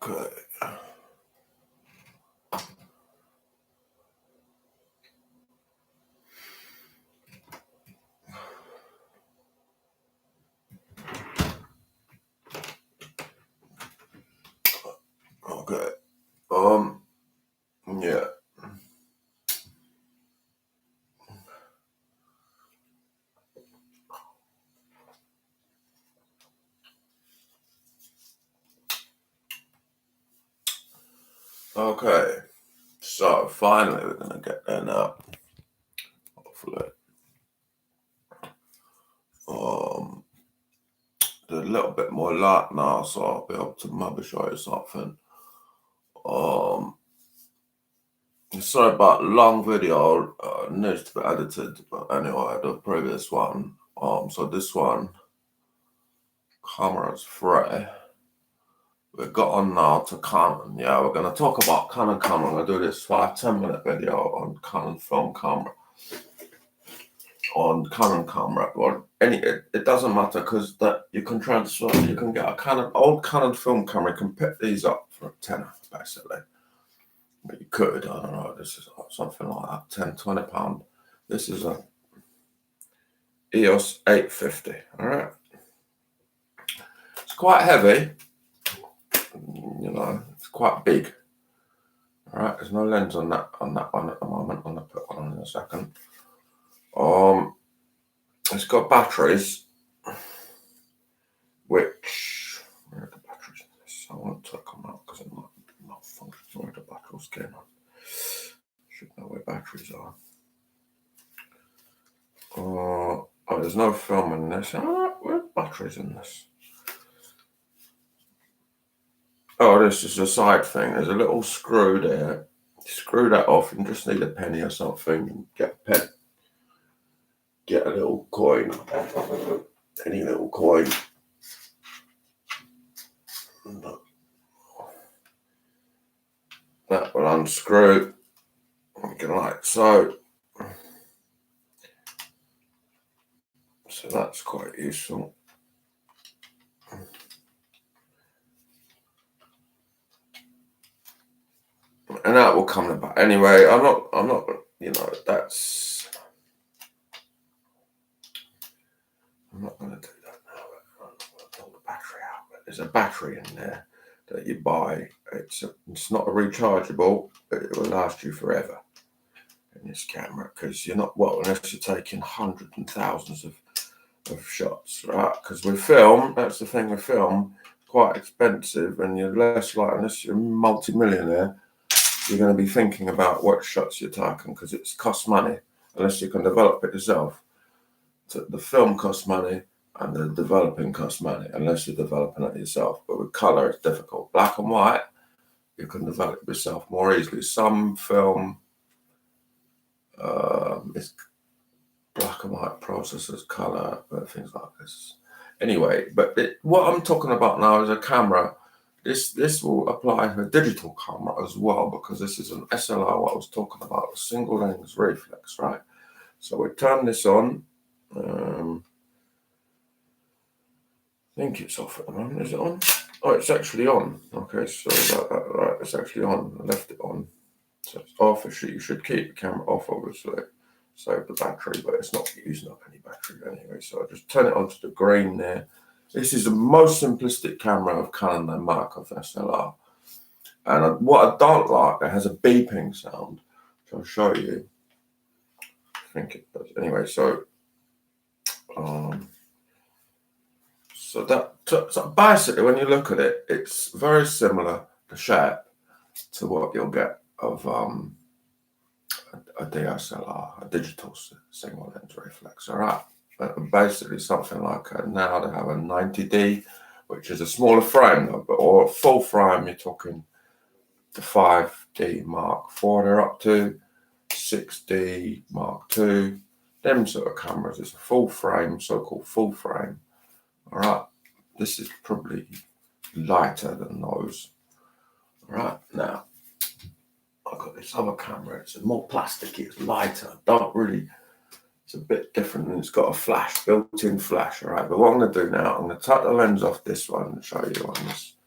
Okay. Okay. Yeah. Okay. So finally we're gonna get there now. Hopefully. There's a little bit more light now, so I'll be able to maybe show you something. Um Sorry about long video, needs to be edited, but anyway, the previous one. So this one, camera's free. We got on now to Canon. Yeah, we're gonna talk about Canon camera. I'm gonna do this 5-10 minute video on Canon film camera. On Canon camera, or it doesn't matter because that you can transfer. You can get a old Canon film camera. You can pick these up for a tenner, basically. But you could, I don't know. This is something like that, £10-20. This is a EOS 850. All right, it's quite heavy. You know, it's quite big. All right, there's no lens on that one at the moment. I'm gonna put one on in a second. It's got batteries, which where are the batteries in this? I won't take them out because it might malfunction. Where the batteries came on. Should know where batteries are. Oh, there's no film in this. Where batteries in this? Oh, this is a side thing. There's a little screw there. Screw that off. You just need a penny or something. Get a pen. Get a little coin. Any little coin. That will unscrew. You can like so. So that's quite useful. And that will come about. Anyway, I'm not, you know, I'm not going to do that now. I'm not going to pull the battery out. But there's a battery in there that you buy. It's not a rechargeable, but it will last you forever in this camera because you're not, well, unless you're taking hundreds and thousands of shots, right? Because with film, that's the thing with film, quite expensive, and you're less like, unless you're a multi-millionaire, you're going to be thinking about what shots you're taking because it costs money unless you can develop it yourself. So the film costs money and the developing costs money unless you're developing it yourself. But with color, it's difficult. Black and white, you can develop yourself more easily. Some film is black and white processors, color, things like this. Anyway, but what I'm talking about now is a camera. This will apply to a digital camera as well because this is an SLR, what I was talking about, a single lens reflex, right? So we turn this on. I think it's off at the moment. Is it on? Oh, it's actually on. Okay, sorry about that. Right, it's actually on. I left it on. So it's off. You should keep the camera off, obviously. Save the battery, but it's not using up any battery anyway. So I just turn it onto the green there. This is the most simplistic camera of Canon they make of SLR. And what I don't like, it has a beeping sound, which I'll show you. I think it does. Anyway, so basically, when you look at it, it's very similar, the shape, to what you'll get of a DSLR, a digital single lens reflex. All right, basically something like now they have a 90D, which is a smaller frame, or a full frame. You're talking the 5D Mark IV. They're up to 6D Mark II. Them sort of cameras. It's a full frame, so-called full frame. All right, this is probably lighter than those. All right, now I've got this other camera. It's more plasticky, it's lighter. It's a bit different, and it's got a flash, built-in flash. All right, but what I'm going to do now, I'm going to take the lens off this one and show you on this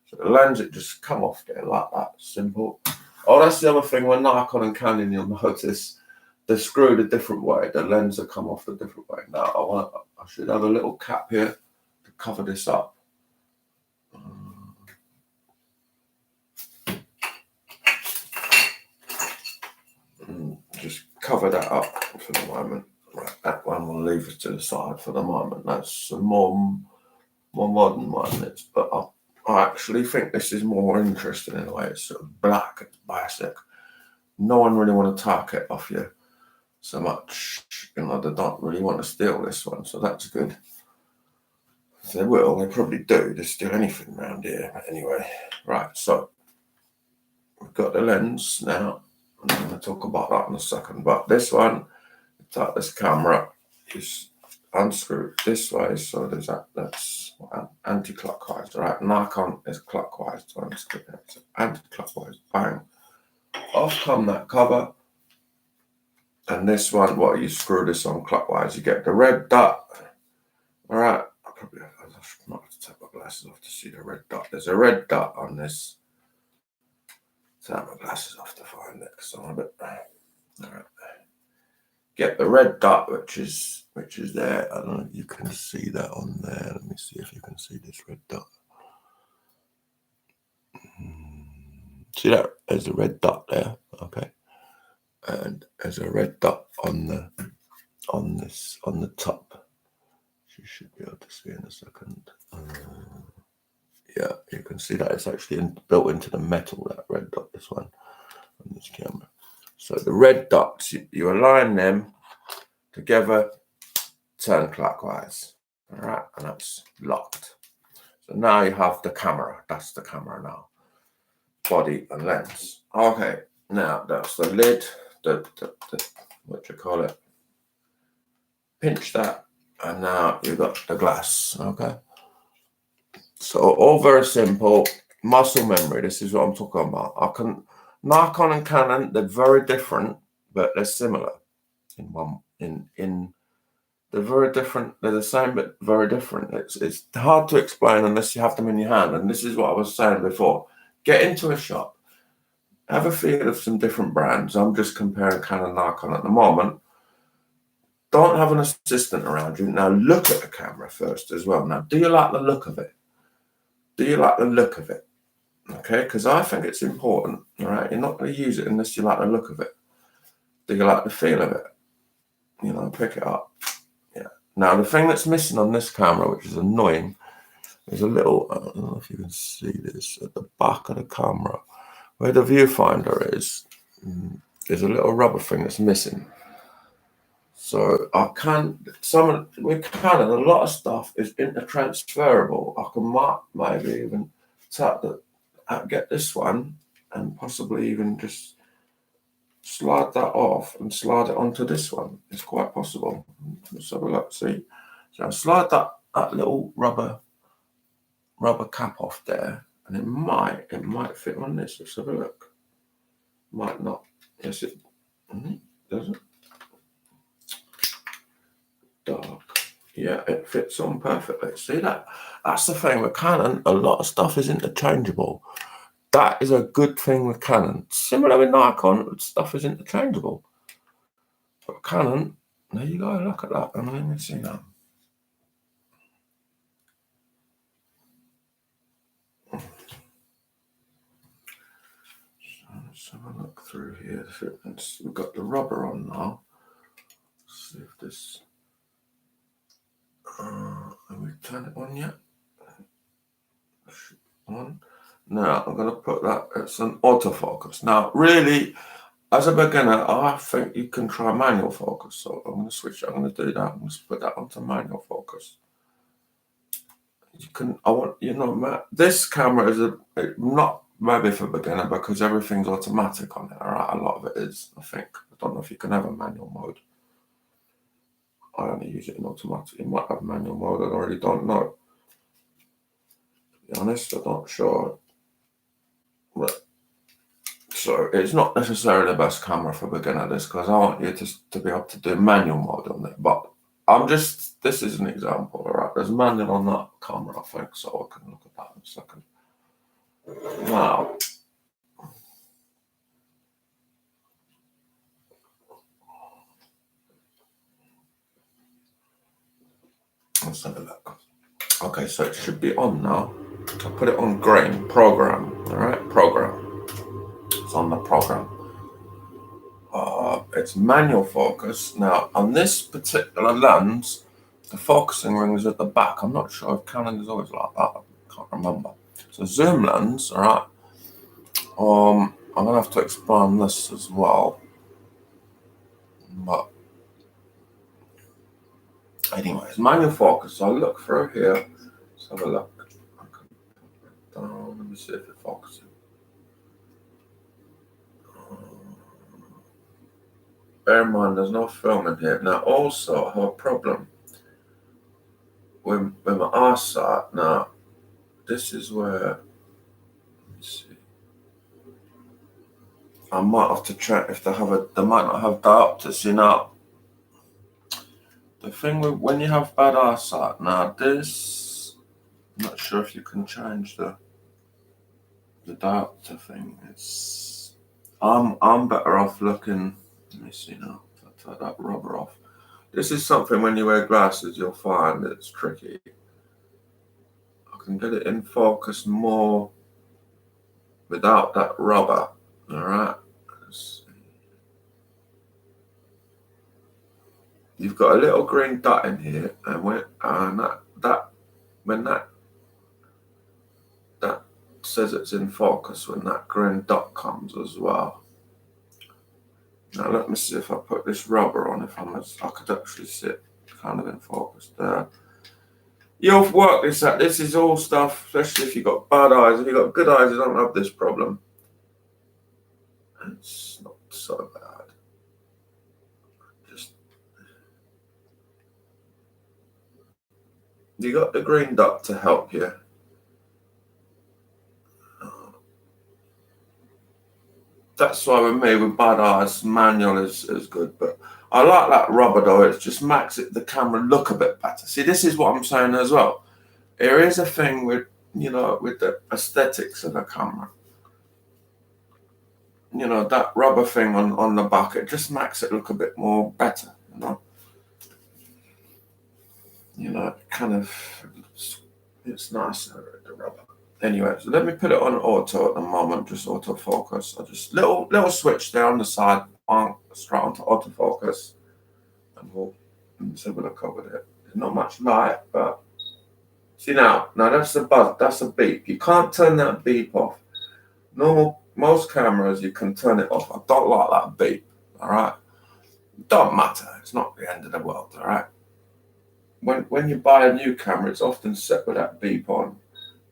So the lens, it just come off there like that, simple. Oh, that's the other thing with Nikon and Canon, you'll notice they're screwed a different way. The lens will come off a different way. Now I should have a little cap here to cover this up. Just cover that up for the moment. Right, that one we'll leave it to the side for the moment. That's a more modern one. But I actually think this is more interesting in a way. It's sort of black, it's basic. No one really want to take it off you so much. You know, they don't really want to steal this one, so that's good. They will, they probably do. They steal anything around here. But anyway, right, so we've got the lens now. I'm going to talk about that in a second. But this one, this camera is unscrewed this way, so there's that's anti-clockwise, right? Nikon is clockwise to unscrew it. So anti-clockwise, bang. Off come that cover. And this one, what you screw this on clockwise, you get the red dot. All right, I might have to take my glasses off to see the red dot. There's a red dot on this. Take my glasses off to find it because I'm a bit. All right. Get the red dot, which is there. I don't know if you can see that on there. Let me see if you can see this red dot. See that? There's a red dot there. Okay, and there's a red dot on the top. You should be able to see in a second. Yeah, you can see that it's actually built into the metal. That red dot, this one on this camera. So the red dots, you align them together, turn clockwise. All right, and that's locked. So now you have the camera. That's the camera now. Body and lens. Okay, now that's the lid, the what you call it. Pinch that, and now you've got the glass. Okay. So all very simple. Muscle memory. This is what I'm talking about. Nikon and Canon, they're very different, but they're similar they're very different. They're the same, but very different. It's hard to explain unless you have them in your hand. And this is what I was saying before. Get into a shop, have a feel of some different brands. I'm just comparing Canon and Nikon at the moment. Don't have an assistant around you. Now look at the camera first as well. Now, do you like the look of it? Do you like the look of it? Okay, because I think it's important. All right, you're not going to use it unless you like the look of it. Do you like the feel of it? You know, pick it up. Yeah. Now the thing that's missing on this camera, which is annoying, is a little. I don't know if you can see this at the back of the camera, where the viewfinder is. There's a little rubber thing that's missing. So I can with Canon, a lot of stuff is intertransferable. I can maybe even get this one and possibly even just slide that off and slide it onto this one. It's quite possible. Let's have a look. See, so I slide that little rubber cap off there, and it might fit on this. Let's have a look. Might not. Yes, it does it. Dark. Yeah, it fits on perfectly. See that? That's the thing with Canon. A lot of stuff is interchangeable. That is a good thing with Canon. Similar with Nikon, stuff is interchangeable. But Canon, there you go. Look at that. Let me see that. So let's have a look through here. We've got the rubber on now. Let's see if this. Have we turned it on yet? On. Now I'm going to put that. It's an autofocus. Now, really, as a beginner, I think you can try manual focus. So I'm going to switch. I'm going to do that. I'm going to put that onto manual focus. You can. This camera is not maybe for beginner because everything's automatic on it. All right, a lot of it is. I think. I don't know if you can have a manual mode. I only use it in automatic. You might have manual mode. I already don't know. To be honest, I'm not sure. But, so it's not necessarily the best camera for beginners because I want you to be able to do manual mode on it. But this is an example, all right? There's manual on that camera, I think, so I can look at that in a second. Now, let's have a look. Okay, so it should be on now. I'll put it on grain program. All right, program. It's on the program. It's manual focus. Now, on this particular lens, the focusing ring is at the back. I'm not sure if Canon is always like that. I can't remember. So zoom lens, all right. I'm gonna have to expand this as well. But anyways, manual focus. I'll look through here. Let's have a look. Let me see if it focuses. Bear in mind, there's no film in here. Now, also, I have a problem with my eyesight. Now, this is where, let me see. I might have to check if they might not have diopters, you know. The thing with when you have bad eyesight, now this, I'm not sure if you can change the diopter thing. I'm better off looking, let me see now, if I take that rubber off. This is something when you wear glasses, you'll find it's tricky. I can get it in focus more without that rubber, all right? You've got a little green dot in here, and when that says it's in focus, when that green dot comes as well. Now let me see if I put this rubber on, I could actually sit kind of in focus there. You'll work this out. This is all stuff, especially if you've got bad eyes. If you've got good eyes, you don't have this problem. It's not so bad. You got the green dot to help you. That's why with me, with bad eyes, manual is good. But I like that rubber though. It just makes the camera look a bit better. See, this is what I'm saying as well. There is a thing with the aesthetics of the camera. That rubber thing on the back, it just makes it look a bit more better. Kind of, it's nicer, the rubber. Anyway, so let me put it on auto at the moment, just autofocus. I just little switch there on the side, straight onto autofocus, and let's have a look over there. There's not much light, but see now that's the buzz, that's a beep. You can't turn that beep off. Most cameras you can turn it off. I don't like that beep. All right, don't matter. It's not the end of the world. All right. When you buy a new camera, it's often set with that beep on.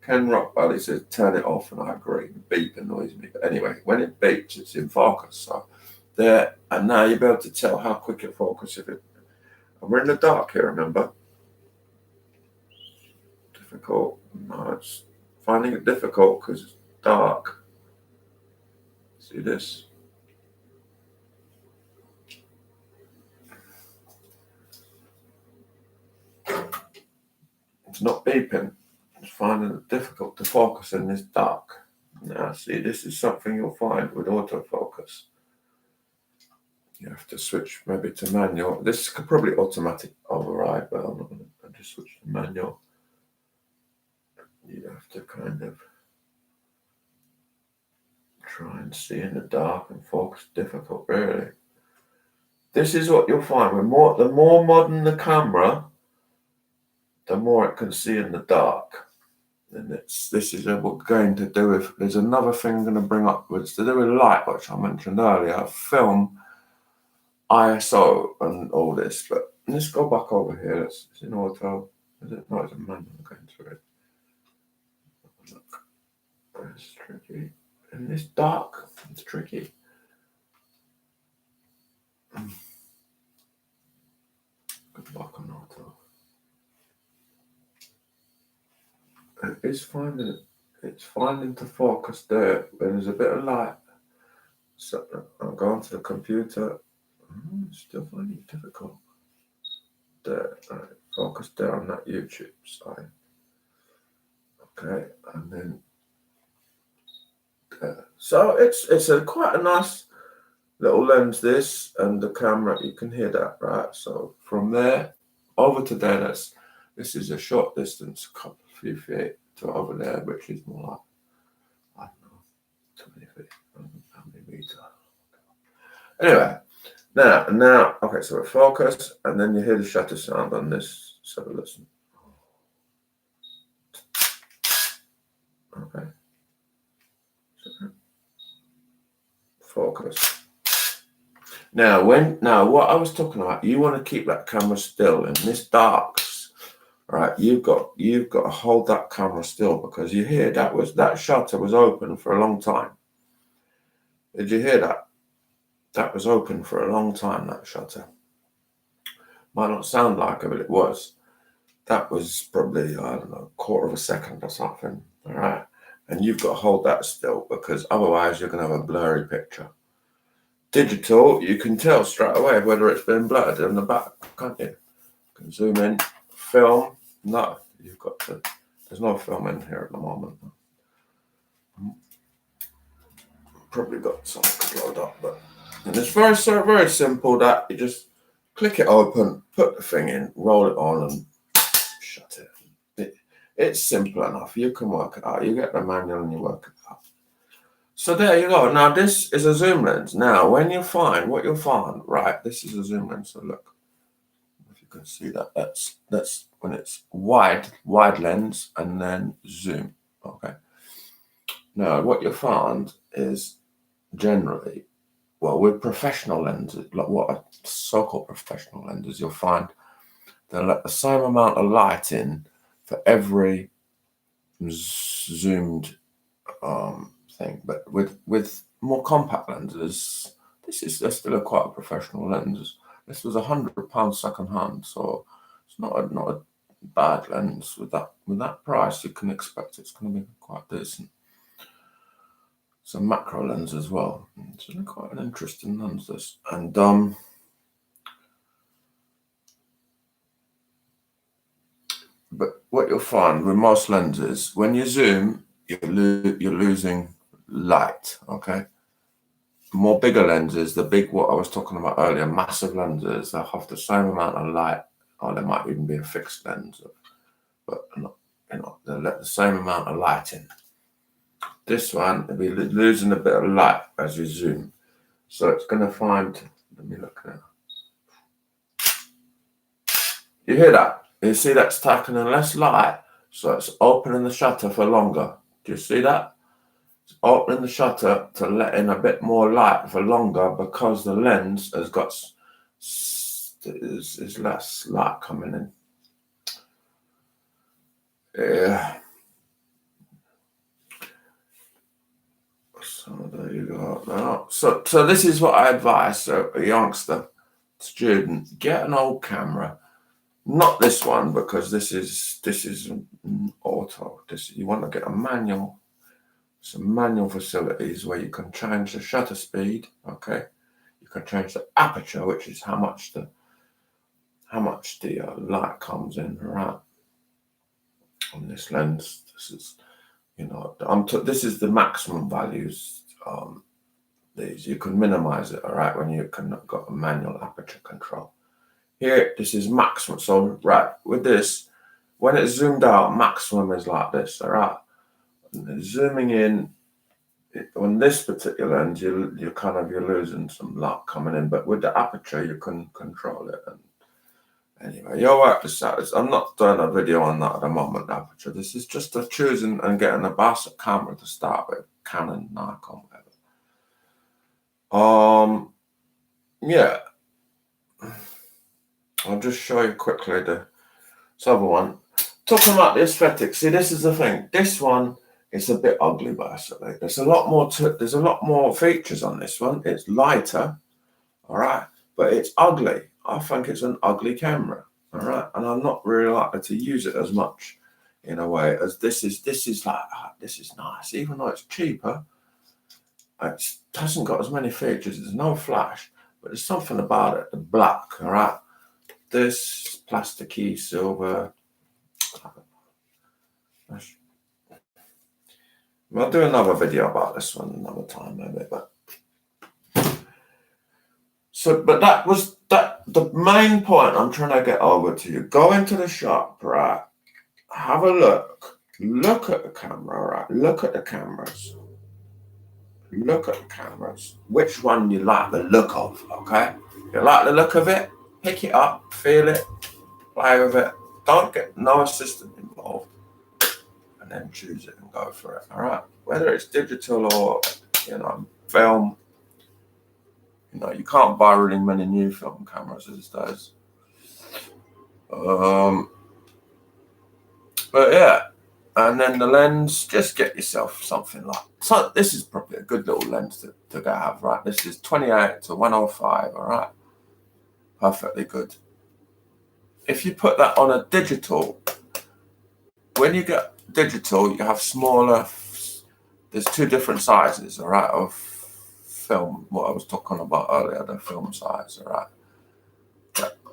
Ken Rockwell says turn it off, and I agree. The beep annoys me. But anyway, when it beeps, it's in focus. So there, and now you'll be able to tell how quick it focuses. We're in the dark here, remember? Difficult. No, it's finding it difficult because it's dark. See this? It's not beeping. It's finding it difficult to focus in this dark. Now, see, this is something you'll find with autofocus. You have to switch maybe to manual. This could probably automatic override, but I'm not going to just switch to manual. You have to kind of try and see in the dark and focus. Difficult, really. This is what you'll find. The more modern the camera, the more it can see in the dark. And this is what going to do with. There's another thing I'm going to bring up, which to do with light, which I mentioned earlier. Film, ISO, and all this. But let's go back over here. It's in auto. Is it? No, it's a manual. Going through it. Look, it's tricky. In this dark, it's tricky. Go back on auto. It's finding to focus there when there's a bit of light. So I'm going to the computer. Still finding it difficult. There, focus there on that YouTube side. Okay, and then So it's a quite a nice little lens, this, and the camera, you can hear that, right? So from there over to there, this is a short distance, a couple few feet to over there, which is more like, I don't know, 20 feet, how many meters. Anyway, now, okay, so we focus, and then you hear the shutter sound on this. So listen. Okay. Focus. Now, what I was talking about, you want to keep that camera still in this darks, right? You've got to hold that camera still, because you hear that shutter was open for a long time. Did you hear that? That was open for a long time, that shutter. Might not sound like it, but it was. That was probably, I don't know, a quarter of a second or something, all right? And you've got to hold that still, because otherwise you're going to have a blurry picture. Digital, you can tell straight away whether it's been blurred in the back, can't you? You can zoom in, film. No, you've got to, there's no film in here at the moment. Probably got something load up, but and it's very simple that you just click it open, put the thing in, roll it on, and shut it. It's simple enough. You can work it out. You get the manual and you work it out. So there you go. Now this is a zoom lens. Now when you find what you'll find, right? This is a zoom lens. So look, if you can see that, that's when it's wide lens and then zoom. Okay. Now what you'll find is generally, well, with professional lenses, like what are so-called professional lenses, you'll find they'll let the same amount of light in for every zoomed thing. But with more compact lenses, they're still quite a professional lens. This was £100 second hand, so it's not a bad lens. With that price, you can expect it's going to be quite decent. It's a macro lens as well. It's quite an interesting lens, this. And but what you'll find with most lenses, when you zoom, you're losing light. Okay. More bigger lenses, what I was talking about earlier, massive lenses, they'll have the same amount of light, or there might even be a fixed lens, but they'll let the same amount of light in. This one, will be losing a bit of light as you zoom. So it's going to find, let me look now. You hear that? You see that's taking in less light, so it's opening the shutter for longer. Do you see that? It's opening the shutter to let in a bit more light for longer, because the lens has got is less light coming in. Yeah. So there you go. Now, so this is what I advise a youngster, student: get an old camera. Not this one, because this is auto. You want to get a manual. Some manual facilities where you can change the shutter speed. Okay, you can change the aperture, which is how much the light comes in. Right, on this lens, this is this is the maximum values. These you can minimize it. All right, when you got a manual aperture control. Here, this is maximum. So, right, with this, when it's zoomed out, maximum is like this, all right? And zooming in, on this particular lens, you're losing some light coming in, but with the aperture, you can control it. And anyway, you'll work this out. I'm not doing a video on that at the moment, aperture. This is just a choosing and getting a basic camera to start with, Canon, Nikon, whatever. Yeah. I'll just show you quickly this other one. Talking about the aesthetics, see, this is the thing. This one is a bit ugly, basically. There's a lot more features on this one. It's lighter, all right, but it's ugly. I think it's an ugly camera, all right, and I'm not really likely to use it as much, in a way, as this is. This is nice, even though it's cheaper. It hasn't got as many features. There's no flash, but there's something about it. The black, all right. This plasticky silver. I'll do another video about this one another time, maybe. But that was the main point I'm trying to get over to you. Go into the shop, right? Have a look. Look at the camera, right? Look at the cameras. Look at the cameras. Which one you like the look of, okay? You like the look of it? Pick it up, feel it, play with it. Don't get no assistant involved. And then choose it and go for it, all right? Whether it's digital or, film, you can't buy really many new film cameras these days. But yeah, and then the lens, just get yourself something like, so this is probably a good little lens to have, right? This is 28 to 105, all right? Perfectly good. If you put that on a digital, when you get digital, you have smaller, there's two different sizes, all right, of film, what I was talking about earlier, the film size, all right?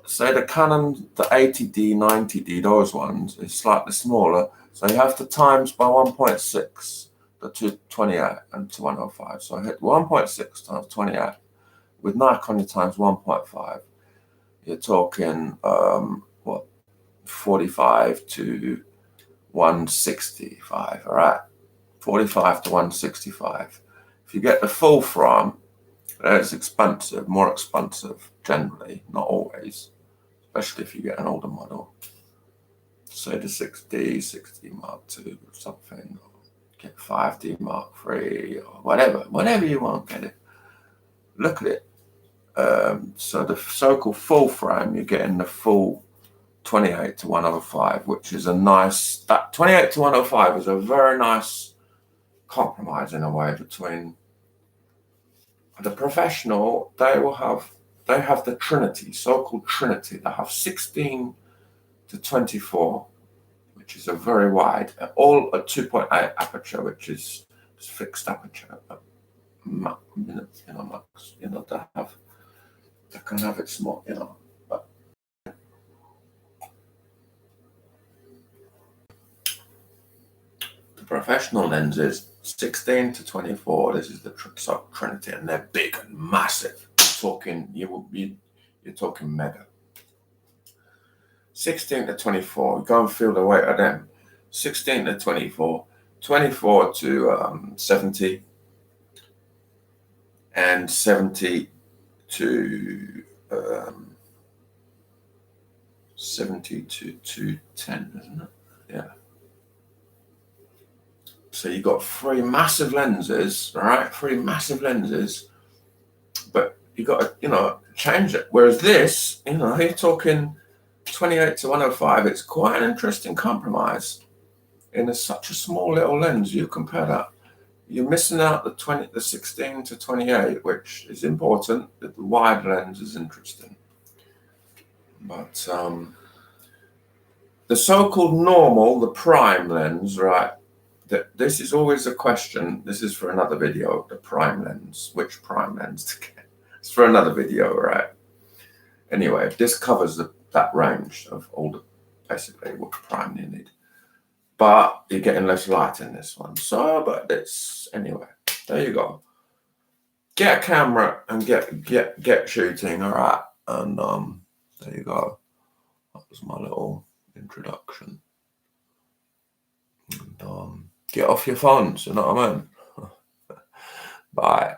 Say the Canon, the 80D, 90D, those ones is slightly smaller, so you have to times by 1.6 the 228 and 105. So I hit 1.6 times 28 with Nikon, you times 1.5. You're talking 45 to 165. All right, 45 to 165. If you get the full frame, it's expensive, more expensive generally, not always, especially if you get an older model. Say the 6D Mark II or something, or get 5D Mark III or whatever you want, get it. Look at it. So the so-called full frame, you're getting the full 28 to 105, which is a nice, that 28 to 105 is a very nice compromise in a way between the professional. They have the Trinity, so-called Trinity. They have 16 to 24, which is a very wide, all a 2.8 aperture, which is fixed aperture. Max, they can have it small, but the professional lenses 16 to 24. This is the Trinity, and they're big and massive. You're talking mega. 16 to 24. Go and feel the weight of them. 16 to 24, 24 to 70, and 70 to 210, isn't it? Yeah. So you got three massive lenses, all right? Three massive lenses, but you got to, change it. Whereas this, you're talking 28 to 105. It's quite an interesting compromise in such a small little lens. You compare that, you're missing out the 16 to 28, which is important. The wide lens is interesting, but the so-called normal, the prime lens, right? This is always a question. This is for another video. The prime lens, which prime lens to get? It's for another video, right? Anyway, this covers that range of all the basically what prime you need. But you're getting less light in this one. So, but it's anyway. There you go. Get a camera and get shooting. All right, and there you go. That was my little introduction. And get off your phones. You know what I mean? Bye.